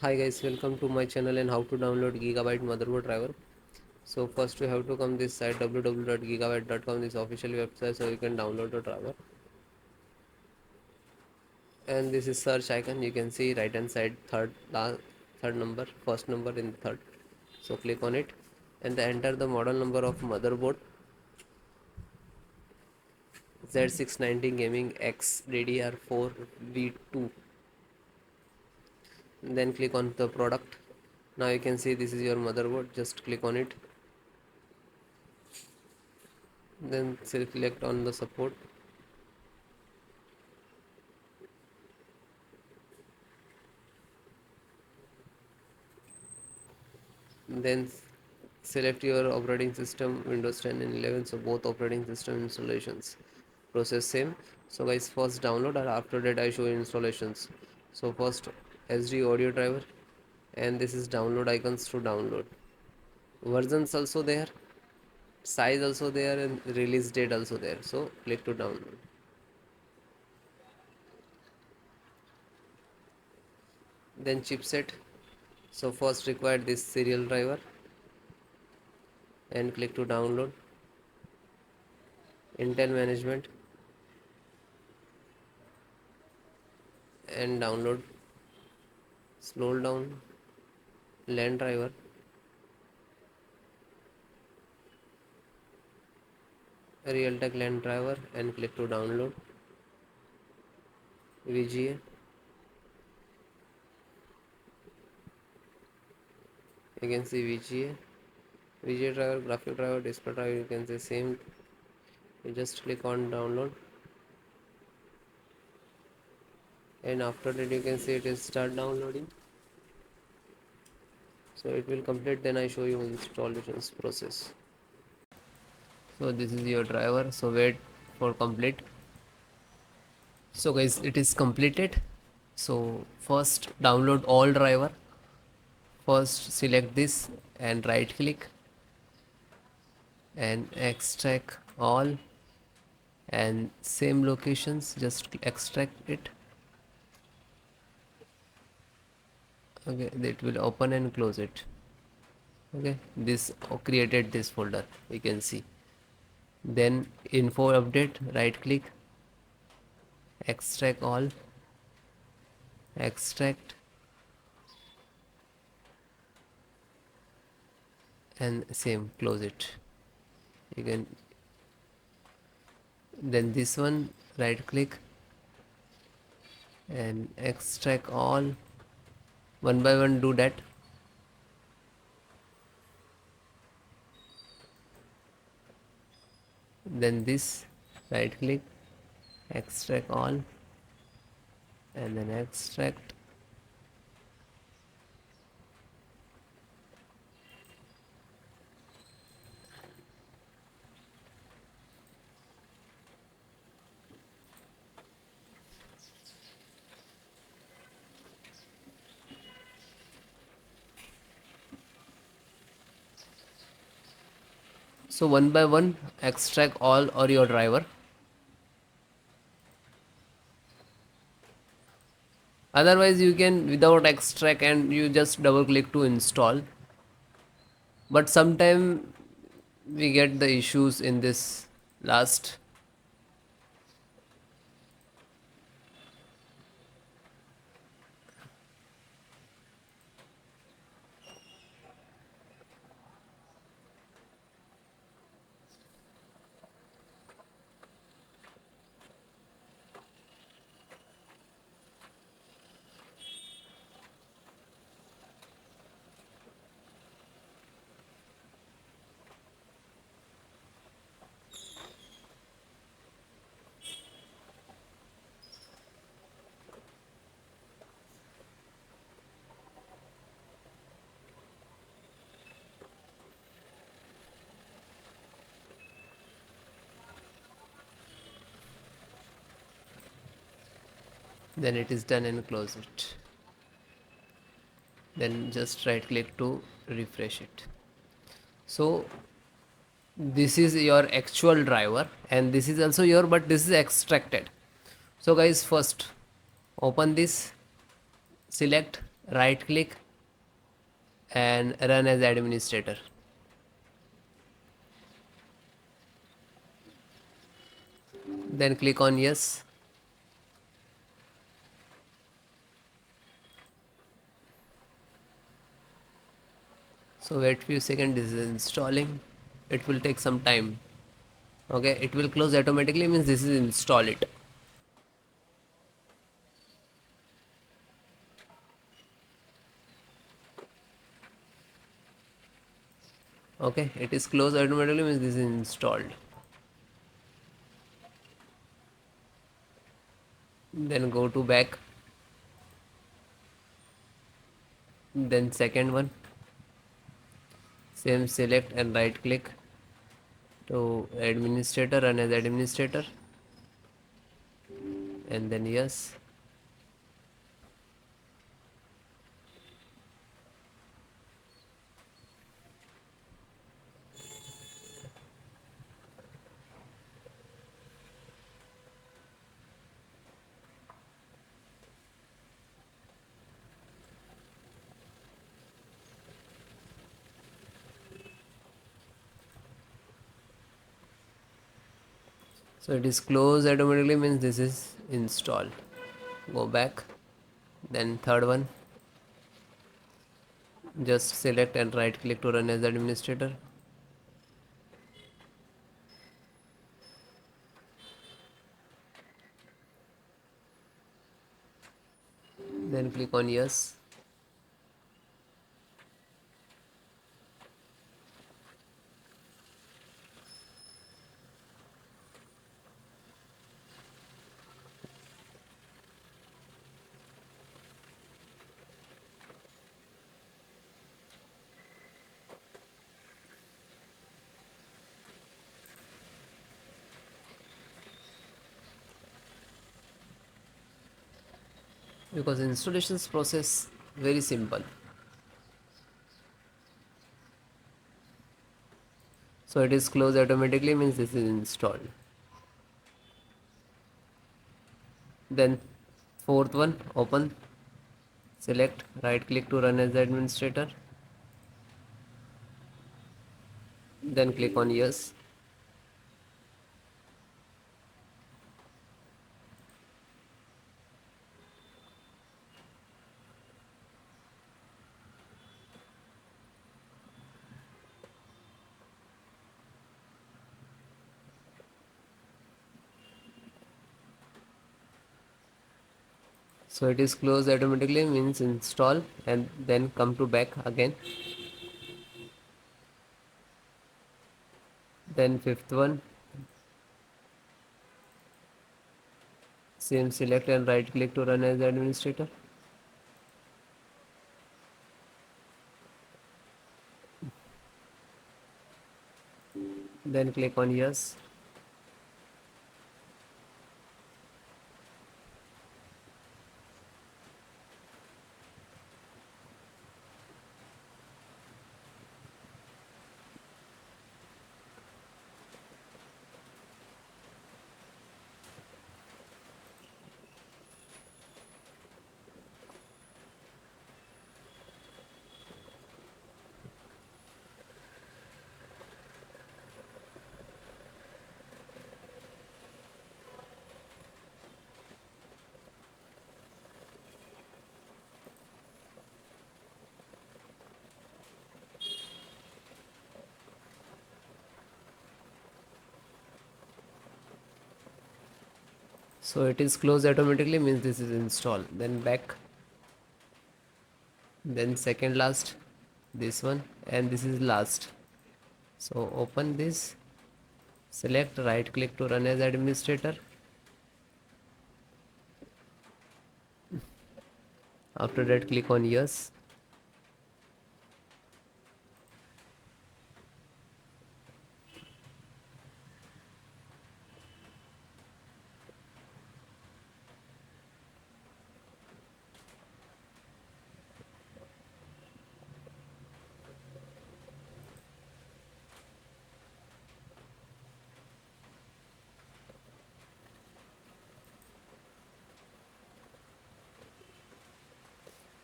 Hi guys, welcome to my channel and how to download Gigabyte motherboard driver. So first you have to come this site www.gigabyte.com, this official website, so you can download the driver. And this is search icon, you can see right hand side third number, first number in the third. So click on it and enter the model number of motherboard Z690 Gaming X DDR4 V2. Then click on the product. Now you can see this is your motherboard, just click on it. Then select on the support. Then select your operating system, Windows 10 and 11, so both operating system installations process same. So guys, first download, and after that I show you installations. So first SD audio driver, and this is download icons to download. Versions also there, size also there, and release date also there, so click to download. Then chipset, so first require this serial driver and click to download. Intel management and download. Scroll down, LAN driver, Realtek LAN driver, and click to download. VGA, you can see VGA driver, graphic driver, display driver, you can see same. You just click on download, and after that you can see it is start downloading. So it will complete, then I show you installations process. So this is your driver, so wait for complete. So guys, it is completed. So first download all driver. First select this and right click and extract all, and same locations just extract it. Okay, it will open and close it. Okay, this created this folder, you can see. Then info update, right click, extract all, extract, and same close it. You can, then this one right click and extract all, one by one do that. Then this right click, extract all, and then extract. So one by one extract all or your driver. Otherwise you can without extract and you just double click to install. But sometime we get the issues in this last. Then it is done and close it. Then just right click to refresh it. So this is your actual driver and this is also your, but this is extracted. So guys, first open this, select right click and run as administrator. Then click on yes. So wait few seconds, this is installing. It will take some time. Okay, it will close automatically, means this is install it. Okay, it is closed automatically, means this is installed. Then go to back, then second one, same, select and right click to administrator, run as administrator, and then yes. So it is closed automatically, means this is installed. Go back, then third one, just select and right click to run as administrator. Then click on yes. Because installations process very simple. So it is closed automatically, means this is installed. Then fourth one, open, select, right click to run as administrator, then click on yes. So it is closed automatically, means install, and then come to back again. Then fifth one, same, select and right click to run as administrator, then click on yes. So it is closed automatically, means this is installed. Then back, then second last, this one, and this is last. So open this, select, right click to run as administrator. After that, click on yes.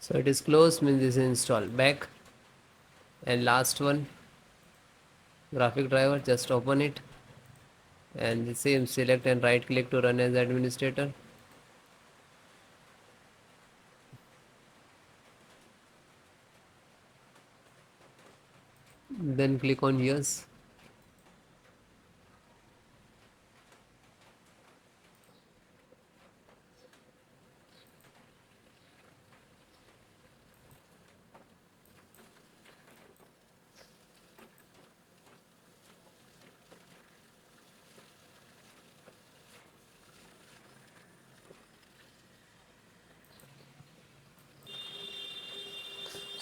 So it is closed means this is installed. Back, and last one, graphic driver, just open it, and the same, select and right click to run as administrator. Then click on yes.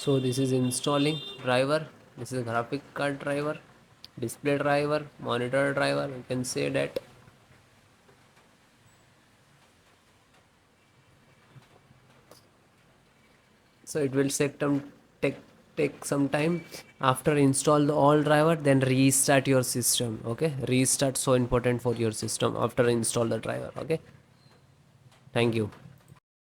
So this is installing driver, this is graphic card driver, display driver, monitor driver, you can say that. So it will take take some time. After install the all driver, then restart your system. Okay, restart so important for your system after install the driver. Okay, thank you.